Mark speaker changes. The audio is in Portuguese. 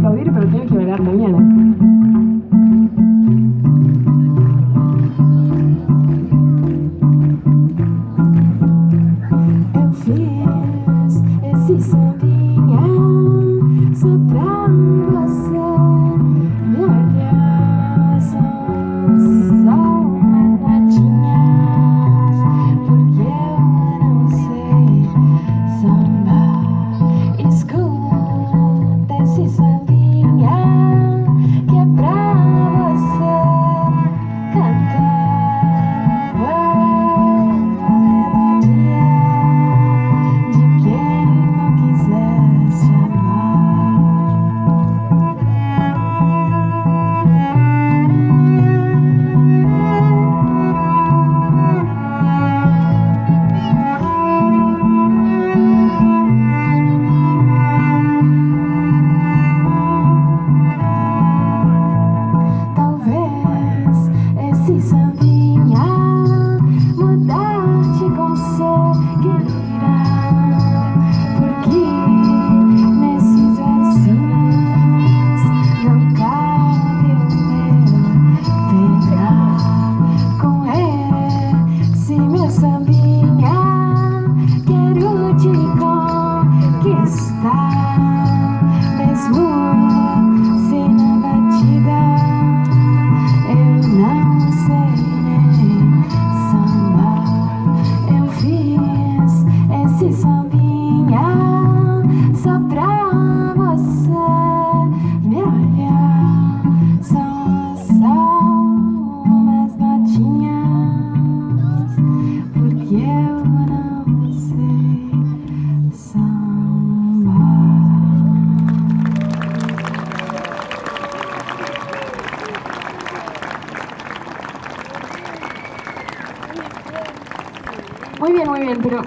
Speaker 1: aplaudir, pero tienes que bailar también, ¿eh? Eu fiz esse sambinha só pra você me olhar, só umas notinhas, porque eu não sei sambar. Escuta esse sambinha que é pra você cantar. Vai a melodia de quem não quisesse amar. Talvez esse sambinha mudar-te conseguirá, porque nesses versinhos não cabe o meu penar. Com esse meu sambinha quero te conquistar, mesmo se na batida eu não sei nem sambar. Eu fiz esse sambinha só pra você me olhar. São umas notinhas, porque eu não sei sambar. Muy bien, pero